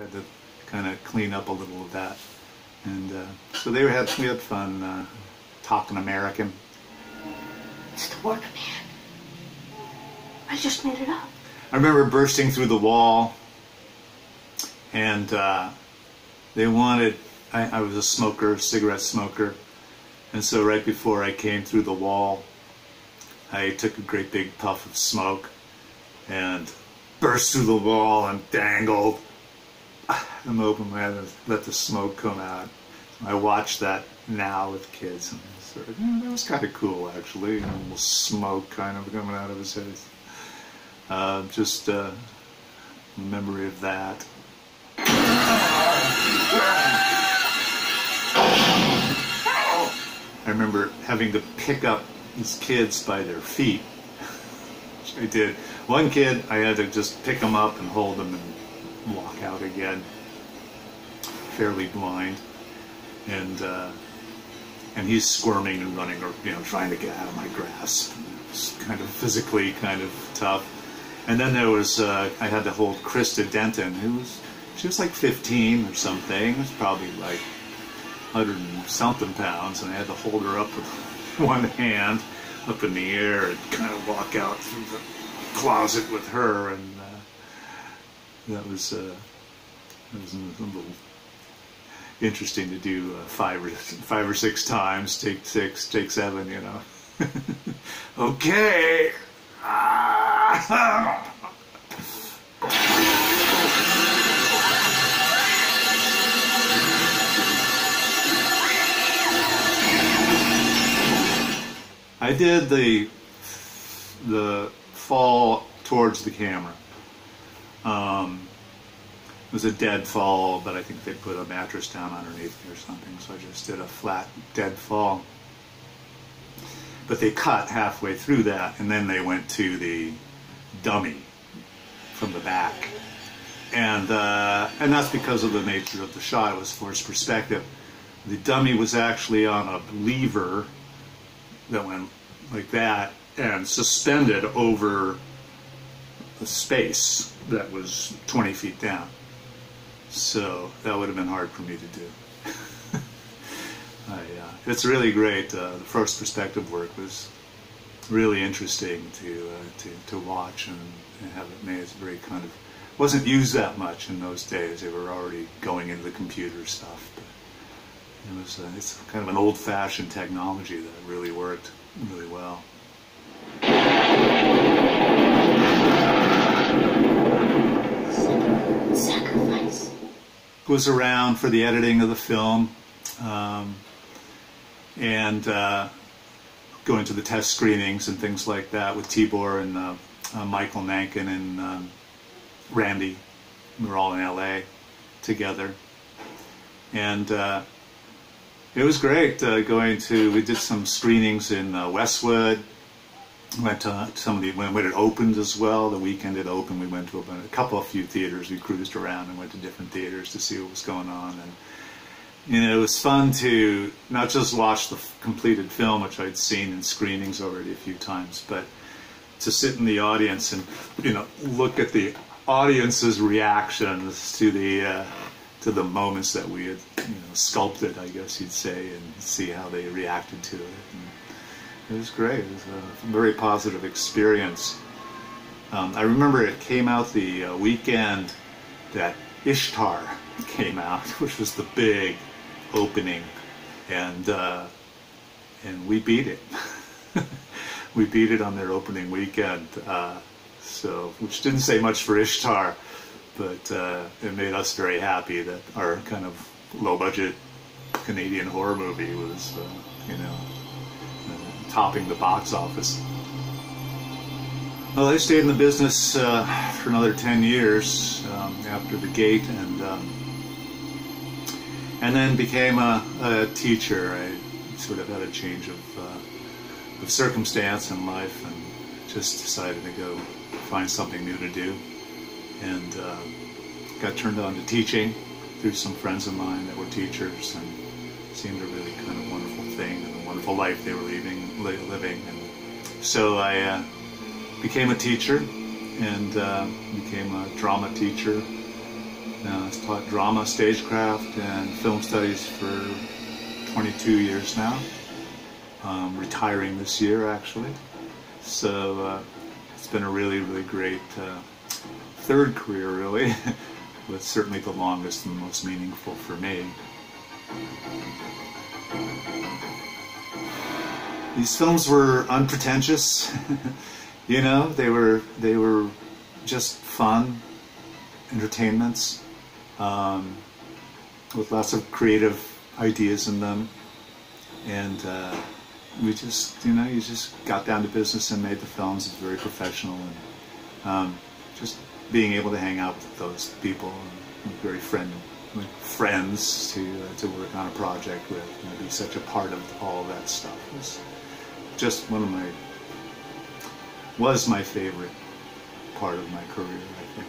had to kind of clean up a little of that. And so we had fun talking American. It's the word, man. I just made it up. I remember bursting through the wall, and they wanted, I was a smoker, cigarette smoker, and so right before I came through the wall, I took a great big puff of smoke and burst through the wall and dangled. I'm open my head and let the smoke come out. I watch that now with kids, and sort of, that was kind of cool actually. A little smoke kind of coming out of his head. Just a memory of that. I remember having to pick up these kids by their feet. I did. One kid, I had to just pick him up and hold him and walk out again, fairly blind, and he's squirming and running, or trying to get out of my grasp. It was kind of physically kind of tough. And then there was I had to hold Krista Denton, she was like 15 or something. It was probably like 100 and something pounds, and I had to hold her up with one hand up in the air and kind of walk out through the closet with her, and that was a little interesting to do 5 or 6 times. Take 6, take 7, Okay. I did the fall towards the camera. It was a dead fall, but I think they put a mattress down underneath me or something, so I just did a flat dead fall. But they cut halfway through that, and then they went to the dummy from the back. And that's because of the nature of the shot. It was forced perspective. The dummy was actually on a lever that went like that and suspended over a space that was 20 feet down. So that would have been hard for me to do. It's really great. The first perspective work was really interesting to watch and have it made. It's very kind of, wasn't used that much in those days. They were already going into the computer stuff. But it's kind of an old-fashioned technology that really worked really well. Sacrifice. Was around for the editing of the film, and going to the test screenings and things like that with Tibor and Michael Nankin and Randy. We were all in LA together, and it was great we did some screenings in Westwood. Went to when it opened as well. The weekend it opened, we went to a few theaters. We cruised around and went to different theaters to see what was going on. And it was fun to not just watch the completed film, which I'd seen in screenings already a few times, but to sit in the audience and look at the audience's reactions to the moments that we had sculpted, I guess you'd say, and see how they reacted to it. And it was great. It was a very positive experience. I remember it came out the weekend that Ishtar came out, which was the big opening, and we beat it. We beat it on their opening weekend. Which didn't say much for Ishtar, but it made us very happy that our kind of low-budget Canadian horror movie was, topping the box office. Well, I stayed in the business for another 10 years after the gate, and then became a teacher. I sort of had a change of circumstance in life, and just decided to go find something new to do, and got turned on to teaching through some friends of mine that were teachers, and seemed a really kind of wonderful thing and a wonderful life they were living. And so I became a teacher, and became a drama teacher, I've taught drama, stagecraft, and film studies for 22 years now. Retiring this year, actually. So it's been a really, really great third career, really, but certainly the longest and most meaningful for me. These films were unpretentious, you know, they were just fun entertainments with lots of creative ideas in them, and we just, you know, you just got down to business and made the films. It's very professional, and just being able to hang out with those people and very friends to work on a project with and be such a part of all of that stuff was just was my favorite part of my career, I think.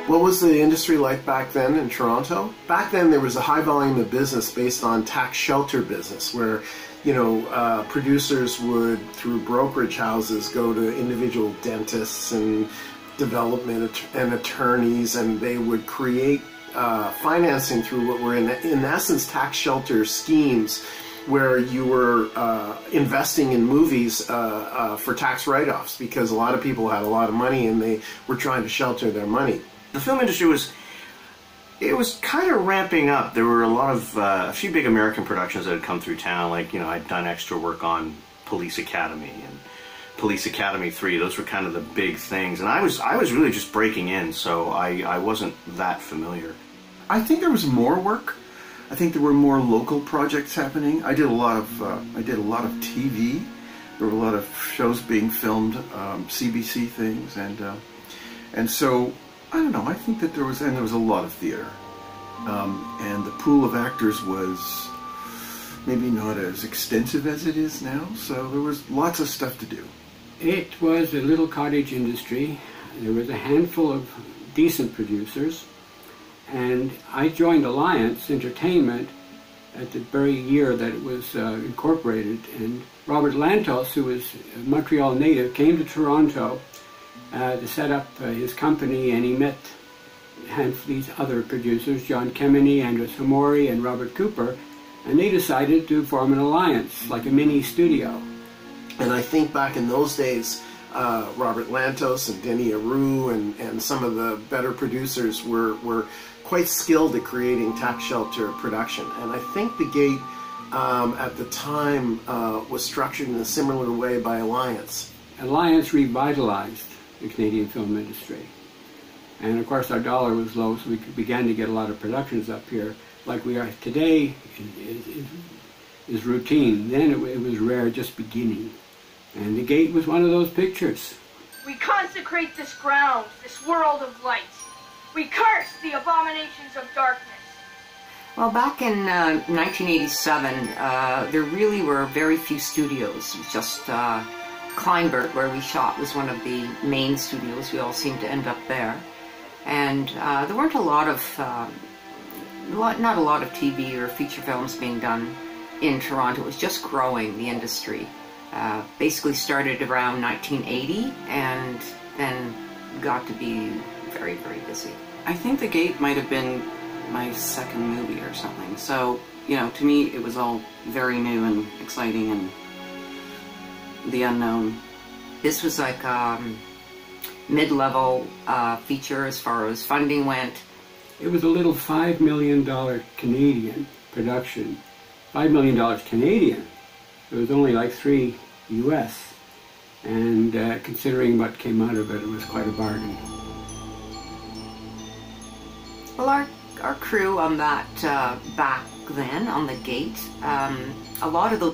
What was the industry like back then in Toronto? Back then there was a high volume of business based on tax shelter business where, you know, producers would, through brokerage houses, go to individual dentists and development and attorneys, and they would create financing through what were in essence tax shelter schemes where you were investing in movies for tax write-offs because a lot of people had a lot of money and they were trying to shelter their money. The film industry was kind of ramping up. There were a few big American productions that had come through town. Like, you know, I'd done extra work on Police Academy and Police Academy 3. Those were kind of the big things, and I was really just breaking in, so I wasn't that familiar. I think there was more work. I think there were more local projects happening. I did a lot of TV. There were a lot of shows being filmed, CBC things, and so. I don't know, I think that there was a lot of theater. And the pool of actors was maybe not as extensive as it is now, so there was lots of stuff to do. It was a little cottage industry. There was a handful of decent producers, and I joined Alliance Entertainment at the very year that it was incorporated, and Robert Lantos, who was a Montreal native, came to Toronto to set up his company, and he met these other producers, John Kemeny, Andres Hamori, and Robert Cooper, and they decided to form an alliance, like a mini studio. And I think back in those days, Robert Lantos and Denis Aroux and some of the better producers were quite skilled at creating tax shelter production. And I think the Gate at the time was structured in a similar way by Alliance. Alliance revitalized the Canadian film industry. And of course our dollar was low, so we began to get a lot of productions up here. Like we are today is routine. Then it was rare, just beginning. And The Gate was one of those pictures. We consecrate this ground, this world of light. We curse the abominations of darkness. Well, back in 1987, there really were very few studios. It was just Kleinberg, where we shot, was one of the main studios. We all seemed to end up there. And there weren't a lot of, not a lot of TV or feature films being done in Toronto. It was just growing, the industry. Basically started around 1980 and then got to be very, very busy. I think The Gate might have been my second movie or something. So, you know, to me it was all very new and exciting and the unknown. This was like mid-level feature as far as funding went, It was a little $5 million Canadian production. $5 million Canadian. It was only like $3 US. And considering what came out of it, it was quite a bargain. Well, our crew on that back then on the gate, a lot of the